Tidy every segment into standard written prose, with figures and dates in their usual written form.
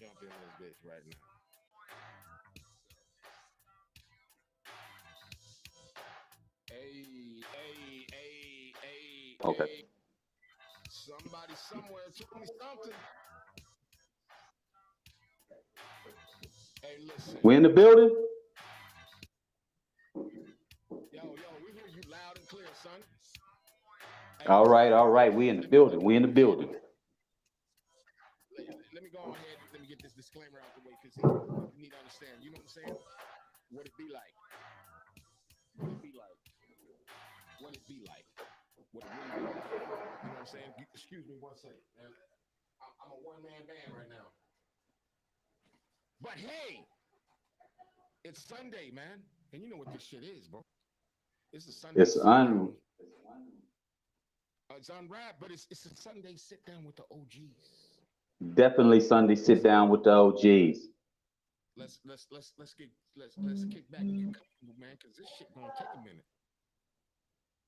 jump in this bitch right now. Hey, hey, hey, hey, Okay. hey. Somebody somewhere told me something. Hey, listen. We in the building? Yo, we hear you loud and clear, son. Hey, All listen. right, all right. We in the building. We in the building. Let me go on ahead. Let me get this disclaimer out the way because you need to understand. You know what I'm saying? What it be like. What it be like. What it be like. What it really be like. You know what I'm saying? Excuse me one second, man. I'm a one-man band right now. But hey, it's Sunday, man. And you know what this shit is, bro. It's a Sunday It's sit down. It's unwrapped, but it's a Sunday sit down with the OGs. definitely Sunday sit down with the OGs. Let's kick back and get comfortable, man, because this shit gonna take a minute.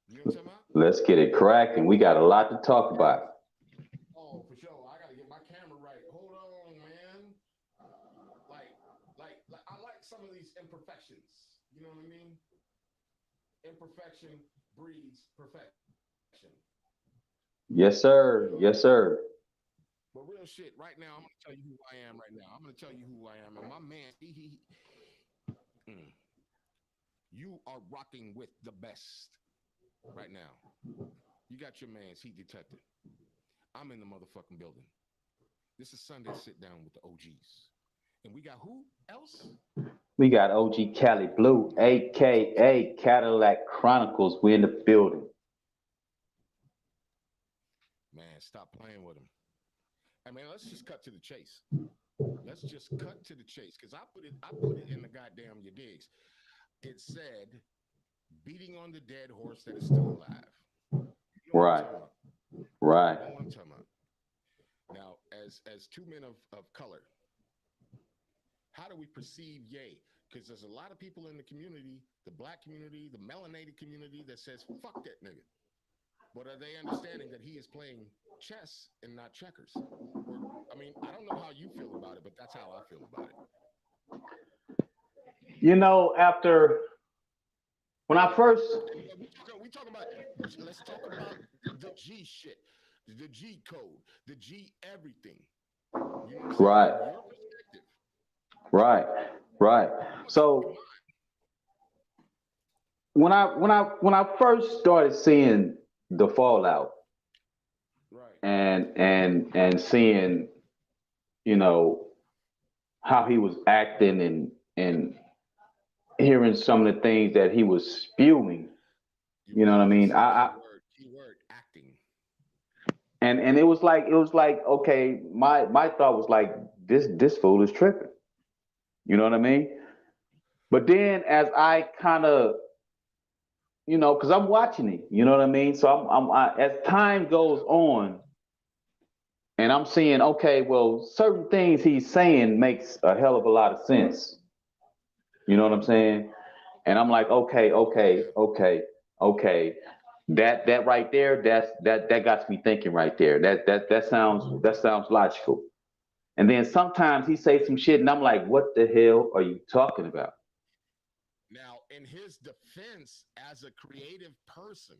You know what I'm talking about? Let's get it cracking. We got a lot to talk about. Oh, for sure. I gotta get my camera right. Hold on, man. I like some of these imperfections. You know what I mean? Imperfection breeds perfection. Yes, sir. Yes, sir. But real shit, right now, I'm gonna tell you who I am right now. I'm gonna tell you who I am. And my man, you are rocking with the best right now. You got your man's heat detected. I'm in the motherfucking building. This is Sunday sit down with the OGs. And we got who else? We got OG Cali Blue, aka Cadillac Chronicles. We in the building. Man, stop playing with him. I mean, let's just cut to the chase. Let's just cut to the chase. Cause I put it in the goddamn your digs. It said beating on the dead horse that is still alive. You know Right. Right. You know what I'm talking about. Now, as two men of color, how do we perceive Ye? Because there's a lot of people in the community, the black community, the melanated community, that says, fuck that nigga. But are they understanding that he is playing chess and not checkers? Or, I mean, I don't know how you feel about it, but that's how I feel about it. You know, after when I first We talking about, let's talk about the G shit, the G code, the G everything. You know what I'm saying? right, From your perspective. right, right. So when I first started seeing the fallout Right. and seeing, you know, how he was acting and hearing some of the things that he was spewing, You you know what I really just mean? said keyword acting. And it was like okay, my thought was like this fool is tripping, you know what I mean? But then as I kind of, you know, because I'm watching it, you know what I mean? So as time goes on, and I'm seeing, okay, well, certain things he's saying makes a hell of a lot of sense. You know what I'm saying? And I'm like, okay, okay, Yeah. okay, okay. That right there, that got me thinking right there. That sounds logical. And then sometimes he say Yeah. some shit, and I'm like, what the hell are you talking about? Now, in his defense, as a creative person,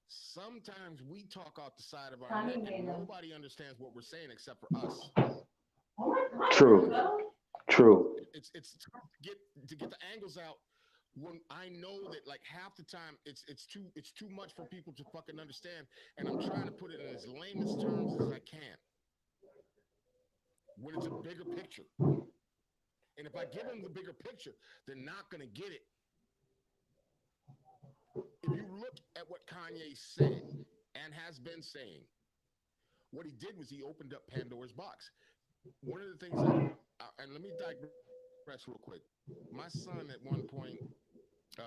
sometimes we talk out the side of our neck and nobody understands what we're saying except for us. You know what I True, mean? true. It's tough to get the angles out when I know that like half the time it's too much for people to fucking understand, and I'm trying to put it in as lamest terms as I can when it's a bigger picture. And if I give them the bigger picture, they're not gonna get it. If you look at what Kanye said and has been saying, what he did was he opened up Pandora's box. One of the things that, and let me digress real quick. My son at one point,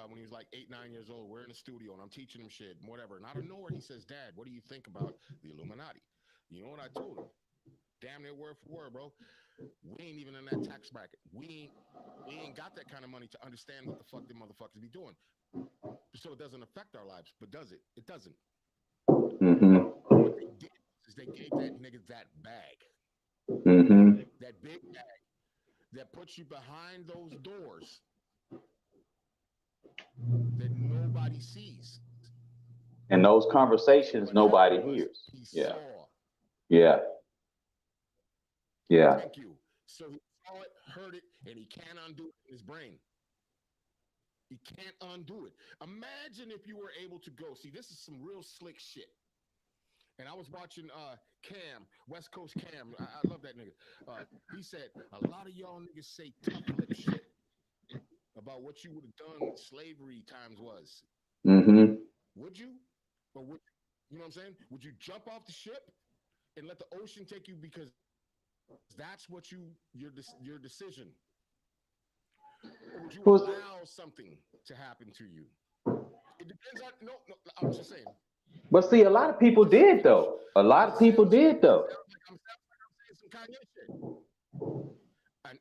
when he was like 8, 9 years old, we're in the studio and I'm teaching him shit, whatever. And out of nowhere, he says, "Dad, what do you think about the Illuminati?" You know what I told him? Damn near word for word, bro. We ain't even in that tax bracket. We ain't got that kind of money to understand what the fuck them motherfuckers be doing. So it doesn't affect our lives. But does it? It doesn't. Mm-hmm. What they did is they gave that nigga that bag. Mm-hmm. that big bag that puts you behind those doors that nobody sees. And those And conversations what happened nobody was hears. he Yeah. saw. Yeah. Yeah. Thank you. So he saw it, heard it, and he can't undo it in his brain. He can't undo it. Imagine if you were able to go. See, this is some real slick shit. And I was watching Cam, West Coast Cam. I love that nigga. He said a lot of y'all niggas say tough lip shit about what you would have done slavery times was. Mm-hmm. Would you? Or would you know what I'm saying? Would you jump off the ship and let the ocean take you because that's what your decision? Or would you Well, allow something to happen to you? It depends on no. I'm just saying. but see, a lot of Let me people just did finish though. A because lot of people did though. sounds like I'm saying some Kanye shit. And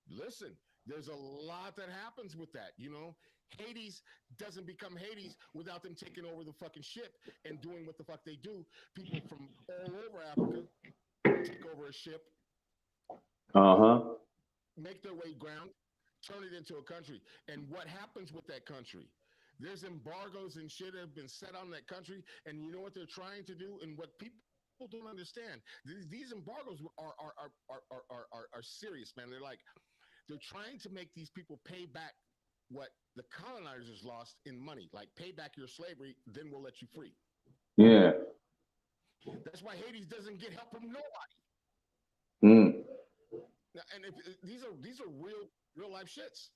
listen, there's a lot that happens with that. You know, Hades doesn't become Hades without them taking over the fucking ship and doing what the fuck they do. People from all over Africa take over a ship, Uh huh. make their way ground, turn it into a country. And what happens with that country? There's embargoes and shit that have been set on that country, and you know what they're trying to do, and what people don't understand. These embargoes are serious, man. They're trying to make these people pay back what the colonizers lost in money, like pay back your slavery, then we'll let you free. Yeah. That's why Hades doesn't get help from nobody. Mm. Now, and these are real life shits.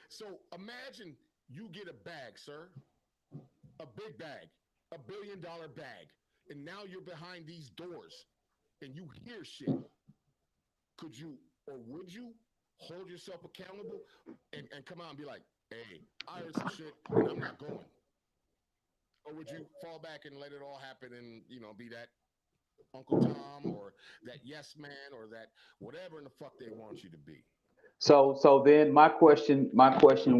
So imagine you get a bag, sir, a big bag, $1 billion bag, and now you're behind these doors and you hear shit. Could you or would you hold yourself accountable and come out and be like, hey, I heard some shit and I'm not going? Or would you fall back and let it all happen and, be that Uncle Tom or that yes man or that whatever in the fuck they want you to be? So then my question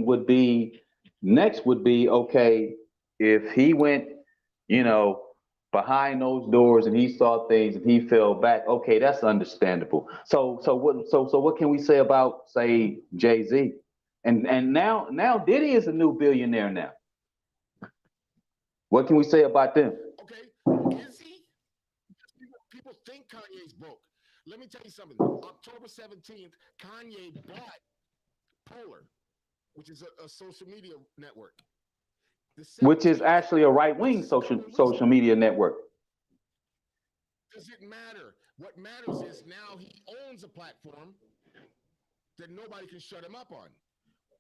would be next would be okay if he went, you know, behind those doors and he saw things and he fell back. Okay, that's understandable. So what can we say about say Jay-Z? And now Diddy is a new billionaire now. What can we say about them? Okay, is he? People think Kanye's broke. Let me tell you something. October 17th, Kanye bought Polar, which is a social media network. The Which is 17th, actually a right which wing is a social couple of weeks social ago. media network, Does it matter? What matters is now he owns a platform that nobody can shut him up on.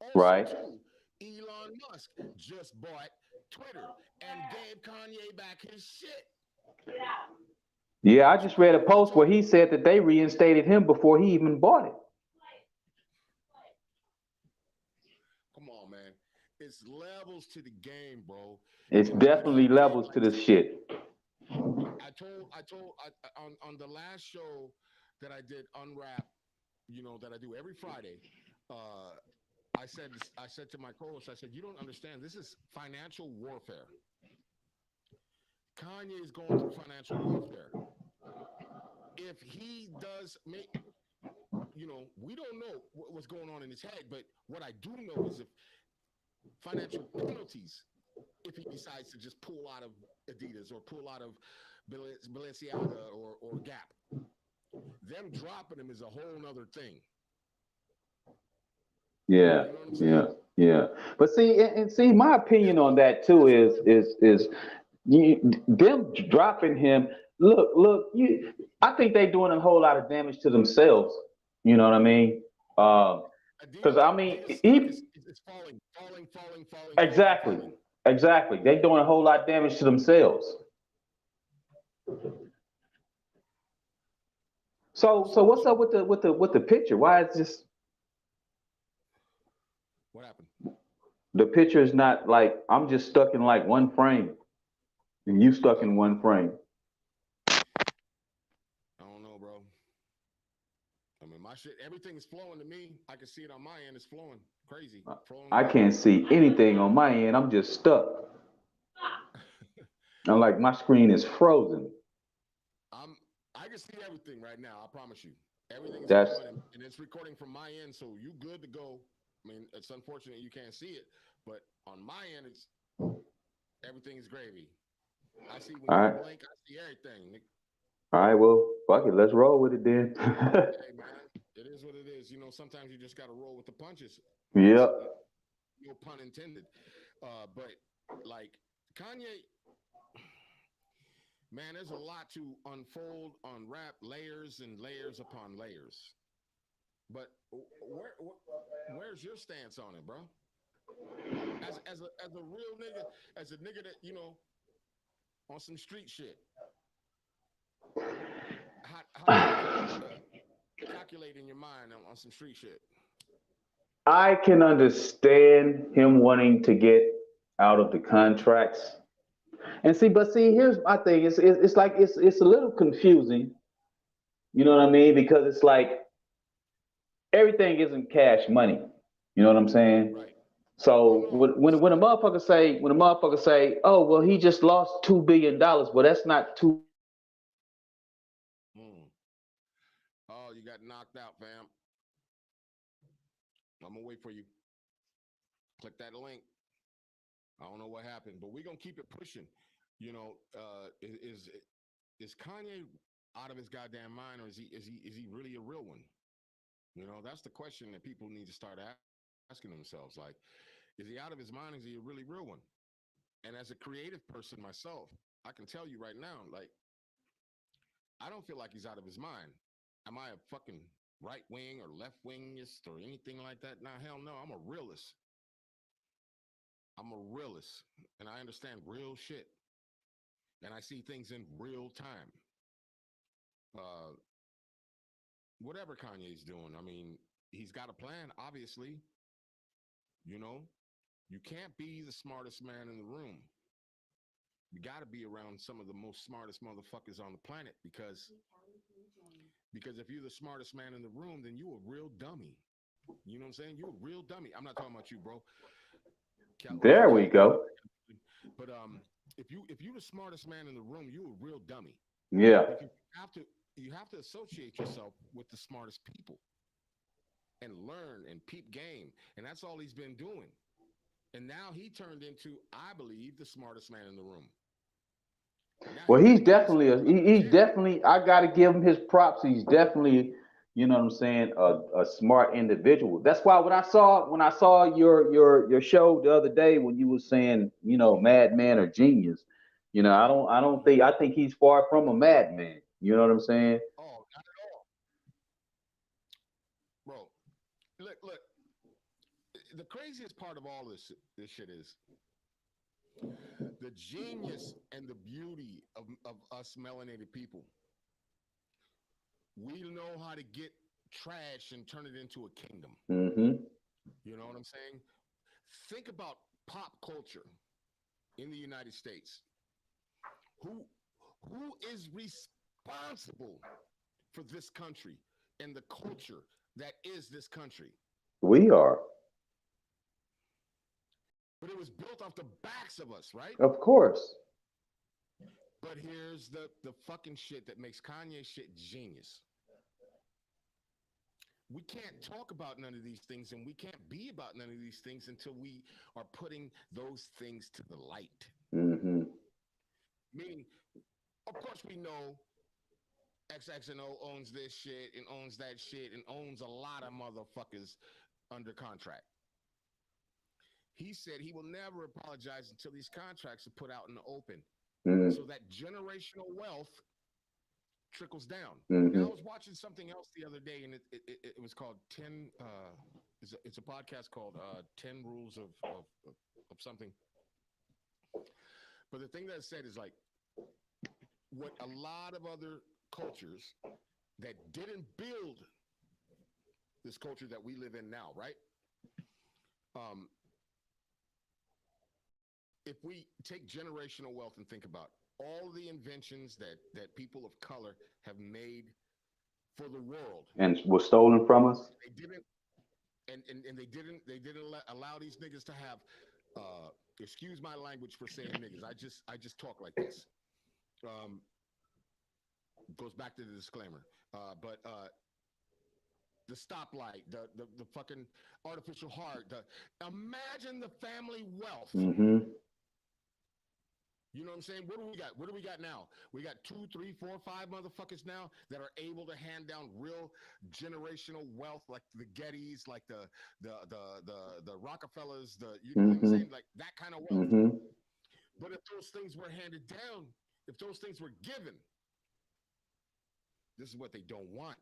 Also, right? too, Elon Musk just bought Twitter and gave Kanye back his shit. Yeah, I So just what read a are we post where talking? he said that they reinstated him before he even bought it. Come on, man. It's levels to the game, bro. It's And what he definitely did, levels to like this shit. on the last show that I did, Unwrap, that I do every Friday. Uh, I said to my co-host, I said, you don't understand. This is financial warfare. Kanye is going through financial warfare. If he does make, we don't know what's going on in his head, but what I do know is if financial penalties, if he decides to just pull out of Adidas or pull out of Balenciaga or Gap, them dropping him is a whole nother thing. Yeah, You know what I'm yeah, saying? yeah. But see, and see, my opinion on that too That's is them dropping him. Look, I think they doing a whole lot of damage to themselves. You know what I mean? Because I mean, Adidas stock he is exactly, falling. exactly. They doing a whole lot of damage to themselves. So what's up with the picture? Why is this What happened? the picture is not like I'm just stuck in like one frame and you stuck I in don't know. one frame? I don't know, bro. I mean, my shit, everything is flowing to me. I can see it on my end. It's flowing crazy, flowing I well. can't see anything on my end. I'm just stuck. I'm like my screen is frozen. I'm. I can see everything right now. I promise you. Everything's That's going, and it's recording from my end, so you good to go. I mean, it's unfortunate you can't see it, but on my end, it's everything is gravy. I see when all you right. blink, I see everything. All right. Well, fuck it. Let's roll with it then. Hey man, it is what it is. You know, sometimes you just got to roll with the punches. Yep. No pun intended. But like Kanye, man, there's a lot to unfold, unwrap, layers and layers upon layers. But where's your stance on it, bro? As a real nigga, as a nigga that on some street shit. How do you calculate in your mind on some street shit? I can understand him wanting to get out of the contracts. And see, but see, here's my thing. It's like it's a little confusing. You know what I mean? Because it's like everything isn't cash money. You know what I'm saying? Right. No, So no. when a motherfucker say oh well, he just lost $2 billion. Well, that's not Mm. Oh, you got knocked out, fam. I'm gonna wait for you. Click that link. I don't know what happened, but we're gonna keep it pushing. Is Kanye out of his goddamn mind, or is he really a real one? That's the question that people need to start asking themselves. Like, is he out of his mind? Is he a really real one? And as a creative person myself, I can tell you right now, like, I don't feel like he's out of his mind. Am I a fucking right wing or left wingist or anything like that? Nah, hell no. I'm a realist. I'm a realist, and I understand real shit, and I see things in real time. Uh, whatever Kanye's doing, I mean, he's got a plan. Obviously, you know, you can't be the smartest man in the room. You got to be around some of the most smartest motherfuckers on the planet because if you're the smartest man in the room, then you a real dummy. You know what I'm saying? You a real dummy. I'm not talking about you, bro. Love you, there we Kelly. go. But if you the smartest man in the room, you a real dummy Yeah. because you have to associate yourself with the smartest people and learn and peep game, and that's all he's been doing. And now he turned into, I believe, the smartest man in the room. Now Well, he got he's to give himself definitely he's credit. definitely. I got to give him his props. He's definitely, you know what I'm saying, a smart individual. That's why when I saw your show the other day when you were saying, madman or genius, I don't think I think he's far from a madman. You know what I'm saying? Oh, not at all, bro. Look. The craziest part of all this shit is the genius and the beauty of us melanated people. We know how to get trash and turn it into a kingdom. Hmm. You know what I'm saying? Think about pop culture in the United States. Who who is responsible for this country and the culture that is this country? We are, But it was built off the backs of us, right? of course. But here's the fucking shit that makes Kanye shit genius. We can't talk about none of these things and we can't be about none of these things until we are putting those things to the light. Hmm. Meaning, of course, we know XXO owns this shit and owns that shit and owns a lot of motherfuckers under contract. He said he will never apologize until these contracts are put out in the open so that generational wealth trickles down. Now, I Hmm. was watching something else the other day, and it was called 10. It's a podcast called 10 Rules of something. But the thing that it said is like what a lot of other cultures that didn't build this culture that we live in now, right? Um, if we take generational wealth and think about all the inventions that people of color have made for the world, And was stolen from us. they didn't and they didn't allow these niggas to have excuse my language for saying niggas. I just talk like this. Um, goes back to the disclaimer. But the stoplight, the fucking artificial heart. Imagine the family wealth. Mm-hmm. You know what I'm saying? What do we got? What do we got now? We got 2, 3, 4, 5 motherfuckers now that are able to hand down real generational wealth, like the Gettys, like the Rockefellers, you know what I'm Mm-hmm. saying? Like that kind of wealth. Mm-hmm. But if those things were handed down, if those things were given, this is what they don't want.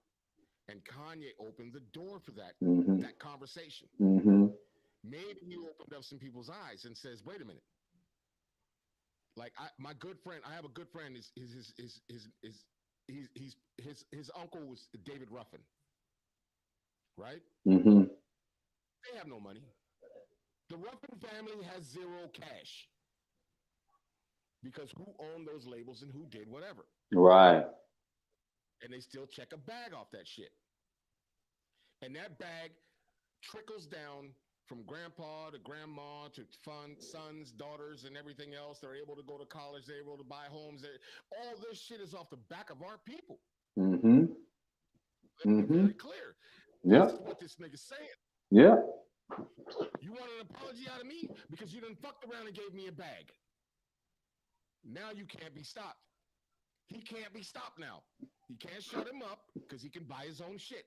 And Kanye opened the door for Mm-hmm. that conversation. Mm-hmm. Maybe he opened up some people's eyes and says, "Wait a minute." Like my good friend, I have a good friend. His uncle was David Ruffin, right? Mm-hmm. They have no money. The Ruffin family has zero cash because who owned those labels and who did whatever, Right. and they still check a bag off that shit, and that bag trickles down from grandpa to grandma to sons, daughters, and everything else. They're able to go to college. They're able to buy homes. All this shit is off the back of our people. Mm-hmm. Let's be Mm-hmm. very clear. This Yep. is what this nigga's saying. Yep. You want an apology out of me because you done fucked around and gave me a bag. Now you can't be stopped. He can't be stopped now. You can't shut him up because he can buy his own shit.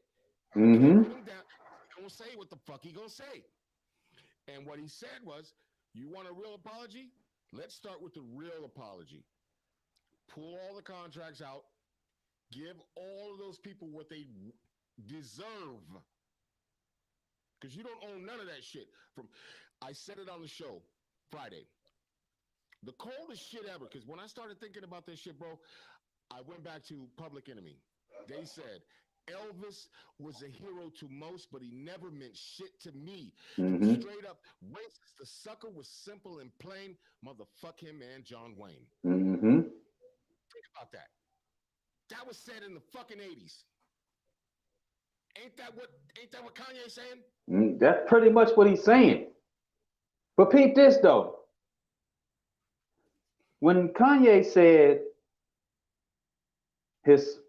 You can't Mm-hmm. put him down. He gonna say what the fuck he gonna say. And what he said was, you want a real apology? Let's start with the real apology. Pull all the contracts out. Give all of those people what they deserve. Because you don't own none of that shit. I said it on the show Friday. The coldest shit ever. Because when I started thinking about this shit, bro, I went back to Public Enemy. They said, Elvis was a hero to most, but he never meant shit to me. He was Mm-hmm. straight up racist. The sucker was simple and plain. Motherfuck him and John Wayne. Mm-hmm. Think about that. That was said in the fucking 80s. Ain't that what Kanye's saying? That's pretty much what he's saying. But peep this though. When Kanye said his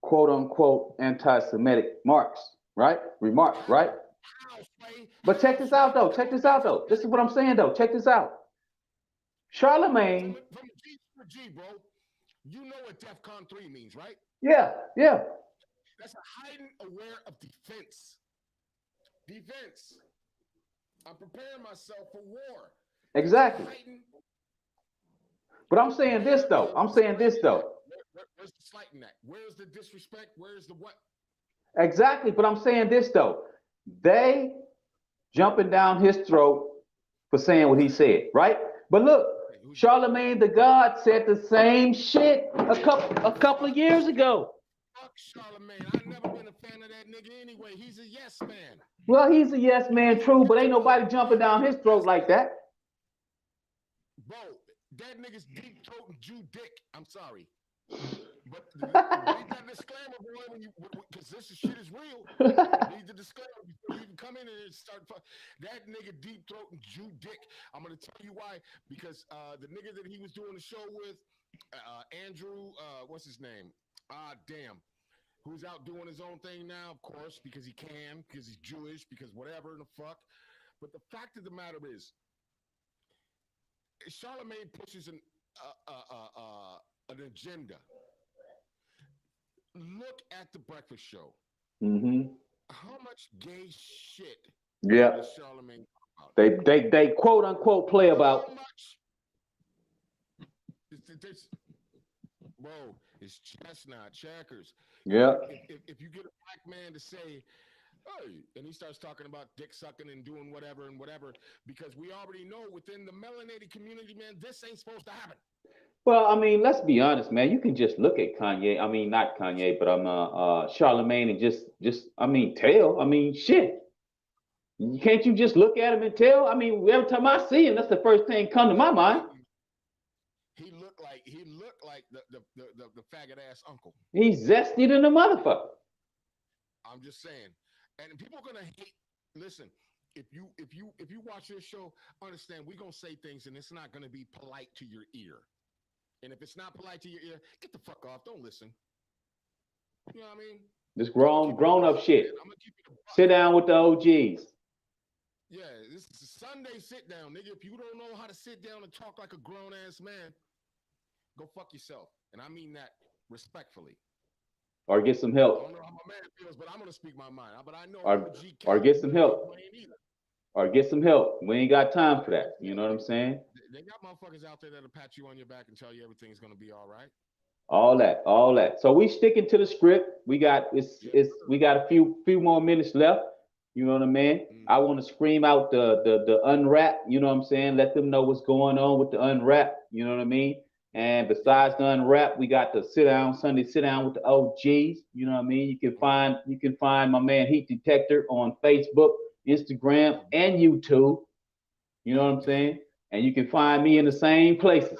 quote unquote anti-Semitic remarks, right? How, Sway? But check How, this out Sway? though. Come Check on, this out man. though. This is what I'm saying though. Check this out. Charlemagne. From G to G, bro. You know what DEFCON 3 means, right? Yeah, yeah. That's a heightened aware of defense. Defense. I'm preparing myself for war. Exactly. But I'm saying this Where though. is I'm the saying this slight in that? though. Where's the slight in that? Where's the disrespect? Where's the what? Exactly. But I'm saying this though. They jumping down his throat for saying what he said, right? But look, Charlemagne the God said the same shit a couple of years ago. Fuck Charlemagne. I've never been a fan of that nigga anyway. He's a yes man. Well, he's a yes man, true, but ain't nobody jumping down his throat like that. Bro, that nigga's deep throating Jew dick. I'm sorry. But read that disclaimer, boy, because this shit is real. Read the disclaimer before you even come in and start. That nigga deep throating Jew dick. I'm gonna tell you why. Because the nigga that he was doing the show with, Andrew, what's his name? Damn. Who's out doing his own thing now, of course, because he can, because he's Jewish, because whatever the fuck. But the fact of the matter is, Charlemagne pushes an agenda. Look at the breakfast show. Mm-hmm. How much gay shit Yeah. does Charlemagne talk about? They quote unquote play about. How much? Bro, it's chestnut checkers. Yeah. If you get a black man to say, hey, and he starts talking about dick sucking and doing whatever and whatever, because we already know within the melanated community, man, this ain't supposed to happen. Well, I mean, let's be honest, man. You can just look at Kanye. I mean, not Kanye, but I'm Charlemagne, and just I mean, tell. I mean, shit. Can't you just look at him and tell? I mean, every time I see him, that's the first thing come to my mind. He looked like the faggot ass uncle. He's zesty than a motherfucker. I'm just saying, and people are gonna hate. Listen, if you watch this show, understand we're gonna say things, and it's not gonna be polite to your ear. And if it's not polite to your ear, get the fuck off. Don't listen. You know what I mean? This I'm gonna keep it a grown up buck, man. shit. I'm gonna keep it a buck. Sit down with the OGs. Yeah, this is a Sunday sit down, nigga. If you don't know how to sit down and talk like a grown ass man, go fuck yourself. And I mean that respectfully. Or get some I help. don't know how my man feels, but I'm gonna speak my mind. But I know Or OG or Cali get some Blue ain't help. playing either. Or get some help. We ain't got Yeah, time for that. You know what I'm saying? they got motherfuckers out there that'll pat you on your back and tell you everything's gonna be all right. All that, all that. So we sticking to the script. We got Yes, it's sir. we got a few more minutes left. You know what I mean? I Mm-hmm. want to scream out the unwrap. You know what I'm saying? Let them know what's going on with the unwrap. You know what I mean? And besides Yeah. the unwrap, we got the sit down Sunday sit down with the OGs. You know what I mean? Mm-hmm. You can find my man Heat Detector on Facebook, Instagram, Yeah. and YouTube. You know what I'm Yeah. saying? And you can And find me in the same places.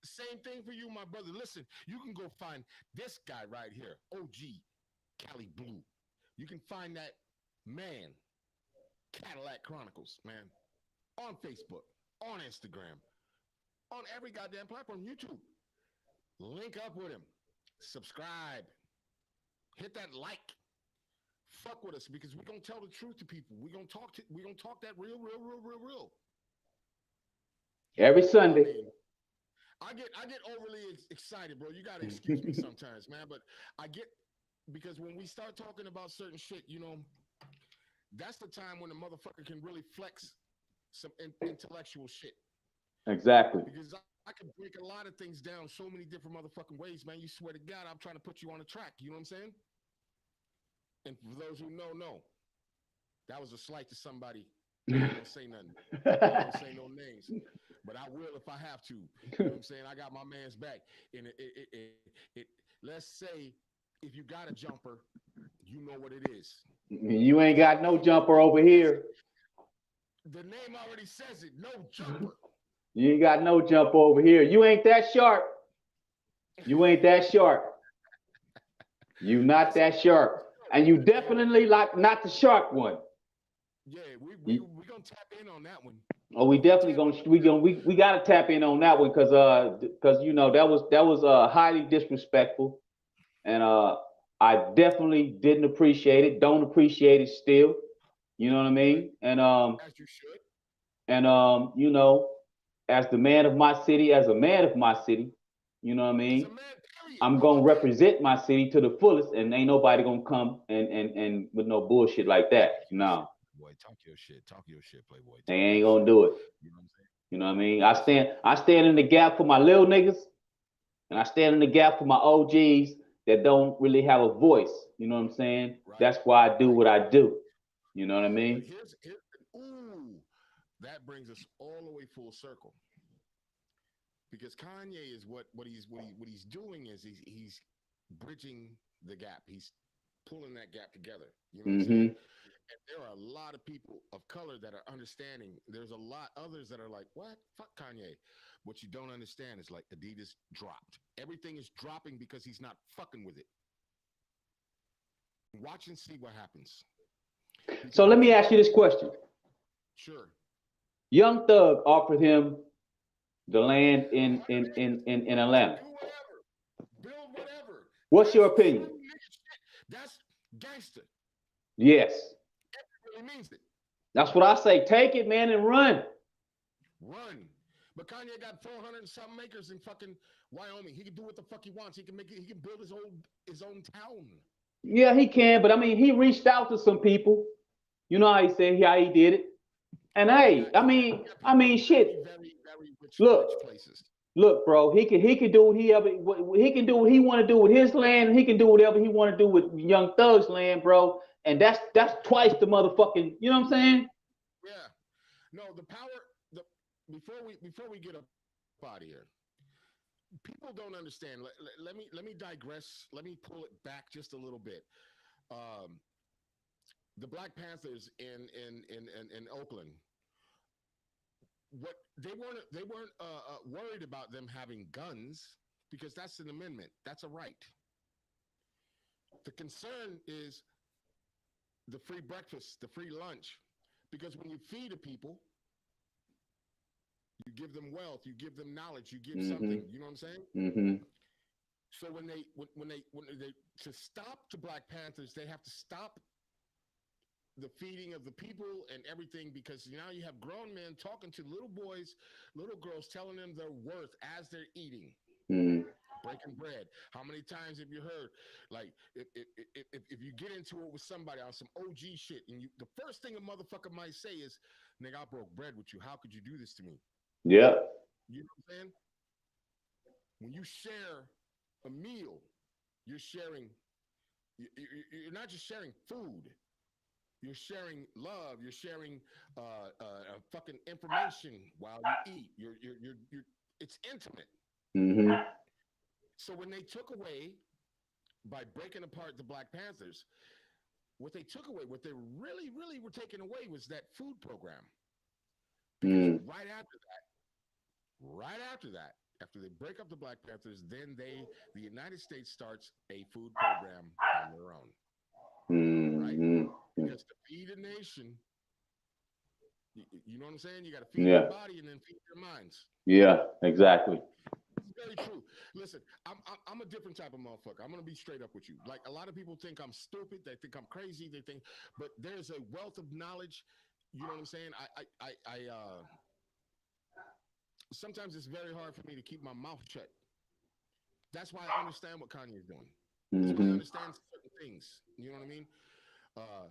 same thing for you, my brother. Listen, you can go find this guy right here, OG Cali Blue. You can find that man, Cadillac Chronicles, man, on Facebook, on Instagram, on every goddamn platform, YouTube. Link up with him, subscribe, hit that like, fuck with us because we're gonna tell the truth to people. We're gonna talk that real. Every I Sunday. mean, I get overly excited, bro. You gotta excuse me sometimes, man. But I get because when we start talking about certain shit, that's the time when the motherfucker can really flex some intellectual shit. Exactly. Because I can break a lot of things down so many different motherfucking ways, man. You swear to God, I'm trying to put you on a track. You know what I'm saying? And for those who know, that was a slight to somebody. I ain't gonna say nothing. I ain't gonna say no names, but I will if I have to. You know what I'm saying? I got my man's back. And let's say if you got a jumper, you know what it is. You ain't Because got no jumper over here. the name already says it. No jumper. You ain't got no jumper over here. You ain't that sharp. You ain't that sharp. You not Listen, that sharp. And you and definitely like not the sharp one. yeah, You, we gonna tap in on that one. oh, we We gonna definitely tap gonna in on we that gonna we gotta tap in on that one because that was highly disrespectful and I definitely didn't appreciate it. Don't appreciate it still. You know what I one. Right? mean? As you should. You know, as the man of my city, as a man of my city, you know what I As a mean? man, period, I'm brother. gonna Okay. represent my city to the fullest, and ain't nobody gonna come and with no bullshit like that. Talk your shit, No, boy. Talk your shit. Talk your shit, Playboy. they Talk ain't your gonna shit. do it. You know what I'm saying? You know what I mean? Listen. I stand in the gap for my little niggas, and I stand in the gap for my OGs that don't really have a voice. You know what I'm saying? Right. That's why I do Right. what I do. You know what I But mean? ooh, that brings us all the way full circle because Kanye is what he's doing is he's bridging the gap. He's pulling that gap together. You know what I'm saying? Mm-hmm. And there are a lot of people of color that are understanding. There's a lot others that are like, what? Fuck Kanye. What you don't understand is like Adidas dropped. Everything is dropping because he's not fucking with it. Watch and see what happens. So Because let once me he ask gets you to this the point, question. sure. Young Thug offered him the land in Atlanta. Do whatever. Build whatever. What's your That's true opinion? nigga shit. That's gangster. Yes. It really means it. That's what I say. Take it, man, and run. Run. But Kanye got 400 and something acres in fucking Wyoming. He can do what the fuck he wants. He can make it. He can build his own town. Yeah, he can, but I mean, he reached out to some people. You know how he said how he did it. And Oh, hey, he got people in shit. very, very, very Look, rich places. look, bro. He can do what he can do what he want to do with his land, and he can do whatever he want to do with Young Thug's land, bro. And that's twice the motherfucking. You know what I'm saying? Yeah. No, the power. The before we get up out of here, people don't understand. Let me digress. Let me pull it back just a little bit. Um, the Black Panthers in Oakland. What they weren't worried about them having guns because that's an amendment. That's a right. The concern is the free breakfast, the free lunch, because when you feed the people, you give them wealth, you give them knowledge, you give Mm-hmm. something. You know what I'm saying? Mm-hmm. So when they to stop the Black Panthers, they have to stop the feeding of the people and everything, because now you have grown men talking to little boys, little girls, telling them their worth as they're eating, Mm. breaking bread. How many times have you heard, like, if you get into it with somebody on some OG shit, and the first thing a motherfucker might say is, "Nigga, I broke bread with you. How could you do this to me?" Yeah. You know what I'm saying? When you share a meal, you're sharing. You're not just sharing food. You're sharing love. You're sharing fucking information while you eat. You're. It's intimate. Mm-hmm. So when they took away by breaking apart the Black Panthers, what they took away, what they really, really were taking away was that food program. Because Mm. right after that, after they break up the Black Panthers, then the United States starts a food program on their own, right? Mm-hmm. Because to feed a nation, you know what I'm saying? You got to feed their Yeah. body and then feed their minds. Yeah. Exactly. It's very true. Listen, I'm a different type of motherfucker. I'm gonna be straight up with you. Like, a lot of people think I'm stupid. They think I'm crazy. They think, but there's a wealth of knowledge. You know what I'm saying? Sometimes it's very hard for me to keep my mouth shut. That's why I understand what Kanye is doing. That's why I Mm-hmm. understand certain things. You know what I mean? Uh,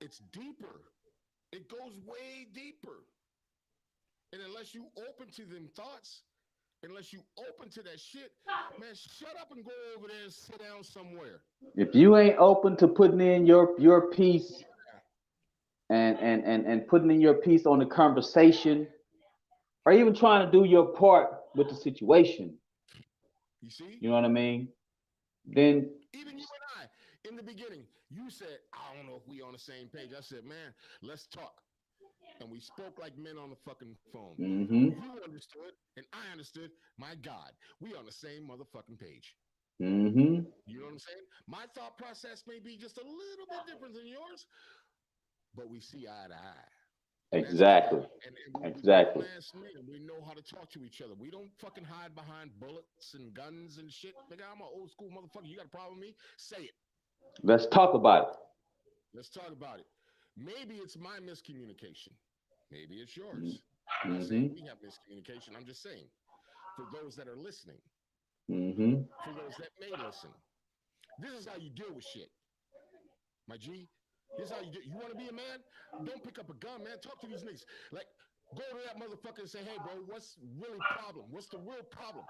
it's deeper. It goes way deeper. And unless you open to them thoughts, unless you open to that shit, man, shut up and go over there and sit down somewhere. If you ain't open to putting in your piece and putting in your piece on the conversation, or even trying to do your part with the situation, You see? you know what I mean? Then Even you and I, in the beginning, you said, I don't know if we on the same page. I said, man, let's talk. And we spoke like men on the fucking phone. mm-hmm. You understood, and I understood. My God, we on the same motherfucking page. Mm-hmm. You know what I'm saying? My thought process may be just a little bit different than yours, but we see eye to eye. And that's good. Exactly. And we grown Exactly. ass men. We know how to talk to each other. We don't fucking hide behind bullets and guns and shit. Nigga, I'm an old school motherfucker. You got a problem with me? Say it. Let's talk about Let's talk about it. Maybe it's my miscommunication. Maybe it's it. yours. I'm not saying Mm-hmm. we have miscommunication. I'm just saying, for those that are listening, Mm-hmm. for those that may listen, this is how you deal with shit, my G. This is how you do. You want to be a man? Don't pick up a gun, man. Talk to these niggas. Like, go to that motherfucker and say, hey, bro, what's really problem? What's the real problem?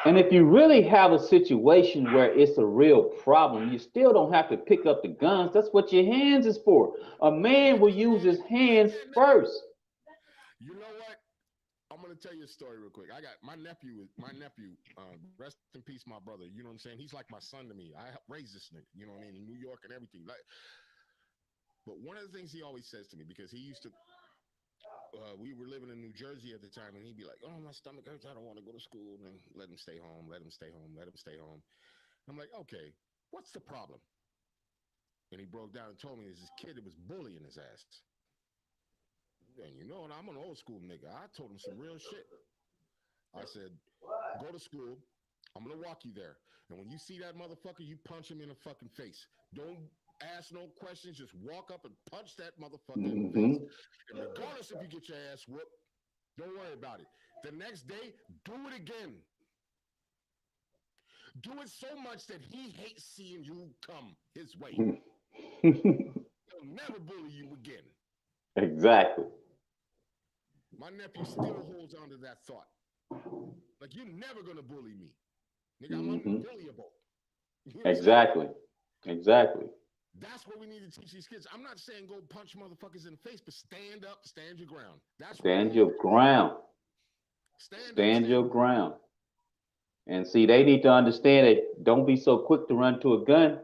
And if you really have a situation where it's a real problem, you still don't have to pick up the guns. That's what your hands is for. A man will use his hands Yeah, nigga. first. You know what? I'm gonna tell you a story real quick. I got my nephew. Rest in peace, my brother. You know what I'm saying? He's like my son to me. I raised this nigga. You know what I mean? In New York and everything. Like, but one of the things he always says to me, because he used to, we were living in New Jersey at the time, and he'd be like, "Oh, my stomach hurts. I don't want to go to school." And let him stay home. Let him stay home. Let him stay home. I'm like, okay, what's the problem? And he broke down and told me there's this kid that was bullying his ass. And you know, and I'm an old school nigga. I told him some real shit. I said, go to school. I'm gonna walk you there. And when you see that motherfucker, you punch him in the fucking face. Don't ask no questions. Just walk up and punch that motherfucker in the face. Mm-hmm. And regardless if you get your ass whooped, don't worry about it. The next day, do it again. Do it so much that he hates seeing you come his way. He'll never bully you again. Exactly. My nephew still holds on to that thought. Like, you're never gonna bully me. Nigga, I'm Mm-hmm. unbullyable. You know what I'm saying? Exactly. Exactly. That's what we need to teach these kids. I'm not saying go punch motherfuckers in the face, but stand up, stand your ground. That's what Stand all your it is. ground. Stand up, Stand stand your your ground. ground. And see, they need to understand that don't be so quick to run to a gun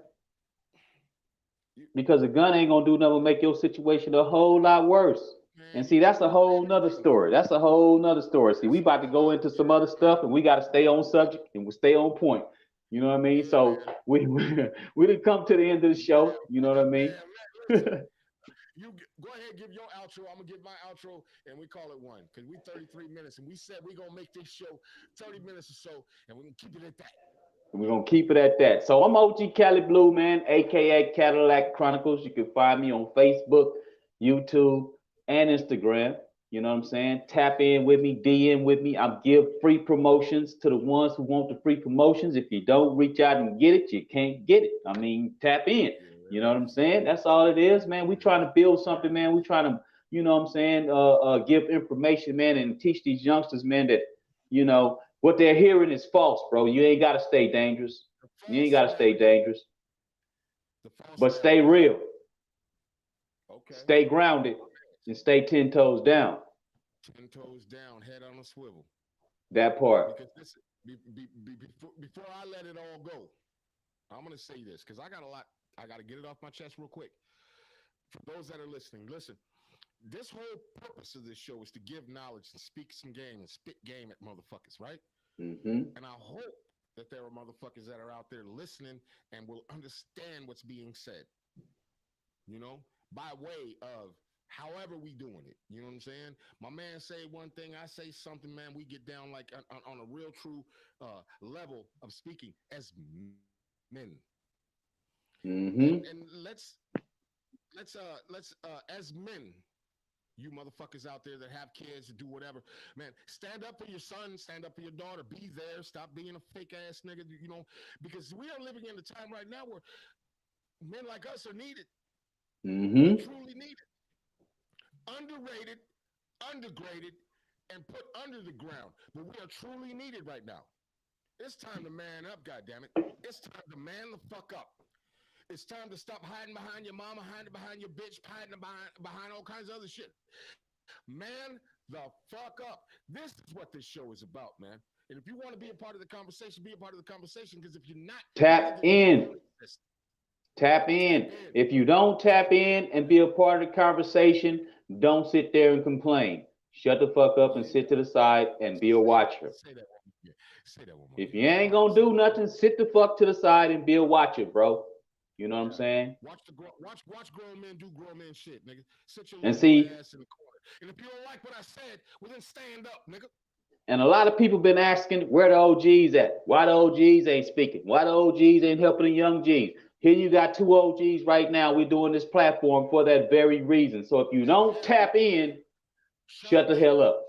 You, because a gun ain't gonna do nothing but make your situation a whole lot worse. And man, you see, can that's a do whole nother anything. story. That's a whole nother story. See, we That's a about to go whole into some shit. other stuff, and we got to stay on subject and we stay on point. You know what I mean? Yeah, So man. we we didn't come to the end of the show. Damn, You know what I mean? damn, man. Listen, Go ahead, give your outro. I'm gonna give my outro, and we call it one because we 33 minutes, and we said we gonna make this show 30 minutes or so, and we're gonna keep it at that. We're gonna keep it at that. So I'm OG Cali Blue, man, aka Cadillac Chronicles. You can find me on Facebook, YouTube, and Instagram. You know what I'm saying? Tap in with me, DM with me. I give free promotions to the ones who want the free promotions. If you don't reach out and get it, you can't get it. I mean, tap in. You know what I'm saying? That's all it is, man. We trying to build something, man. We trying to, you know what I'm saying, give information, man, and teach these youngsters, man, that, you know, what they're hearing is false, bro. You ain't got to stay dangerous. You ain't got to stay dangerous. But stay real. Okay. Stay grounded and stay 10 toes down. 10 toes down, head on a swivel. That part. Because listen, before I let it all go, I'm going to say this because I got a lot. I got to get it off my chest real quick. For those that are listening, listen. This whole purpose of this show is to give knowledge and speak some game and spit game at motherfuckers, right? Mm-hmm. And I hope that there are motherfuckers that are out there listening and will understand what's being said, you know, by way of however we doing it. You know what I'm saying? My man say one thing, I say something, man. We get down like on a real true level of speaking as men. Mm-hmm. And let's as men, you motherfuckers out there that have kids to do whatever, man, stand up for your son, stand up for your daughter, be there, stop being a fake ass nigga, you know, because we are living in a time right now where men like us are needed. Mm-hmm. We're truly needed. Underrated, undergraded, and put under the ground. But we are truly needed right now. It's time to man up, goddammit. It's time to man the fuck up. It's time to stop hiding behind your mama, hiding behind your bitch, hiding behind all kinds of other shit. Man the fuck up. This is what this show is about, man. And if you want to be a part of the conversation, be a part of the conversation. Because if you're not, tap in. Tap in. If you don't tap in and be a part of the conversation, don't sit there and complain. Shut the fuck up and sit to the side and be a watcher. Say that one more. Say that one more. If you ain't gonna do nothing, sit the fuck to the side and be a watcher, bro. You know what I'm saying? Watch grown men do grown men shit, nigga. Sit your and little see, ass in the corner. And if you don't like what I said, well then stand up, nigga. And a lot of people been asking where the OGs at. Why the OGs ain't speaking? Why the OGs ain't helping the young G's? Here you got two OGs right now. We're doing this platform for that very reason. So if you don't tap in, shut the hell up.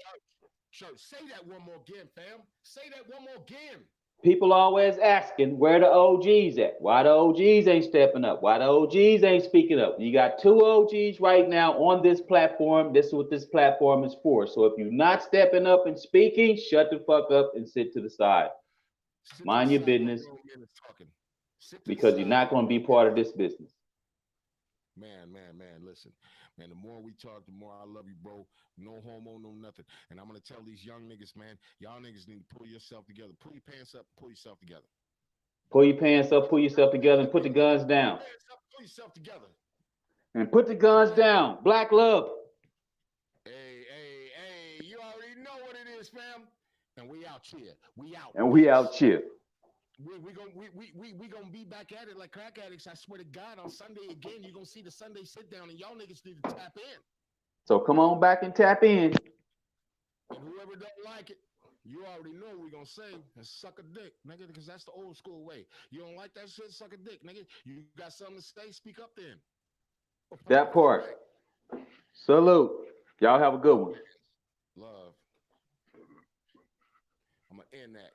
Church, say that one more again, fam. Say that one more again. People always asking where the OGs at. Why the OGs ain't stepping up? Why the OGs ain't speaking up? You got two OGs right now on this platform. This is what this platform is for. So if you're not stepping up and speaking, shut the fuck up and sit to the side. Mind your business, because you're not going to be part of this business. Man, listen. Man, the more we talk, the more I love you, bro. No homo, no nothing. And I'm going to tell these young niggas, man, y'all niggas need to pull yourself together. Pull your pants up, pull yourself together. Pull your pants up, pull yourself together, and put the guns down. Pull yourself together. And put the guns down. Black love. Hey, you already know what it is, fam. And we out here. We out. And we out here. We gonna be back at it like crack addicts. I swear to God, on Sunday again, you're gonna see the Sunday sit down, and y'all niggas need to tap in. So come on back and tap in. And whoever don't like it, you already know what we're gonna say and suck a dick, nigga, because that's the old school way. You don't like that shit, suck a dick, nigga. You got something to say, speak up then. That part. Salute. Y'all have a good one. Love. I'm gonna end that.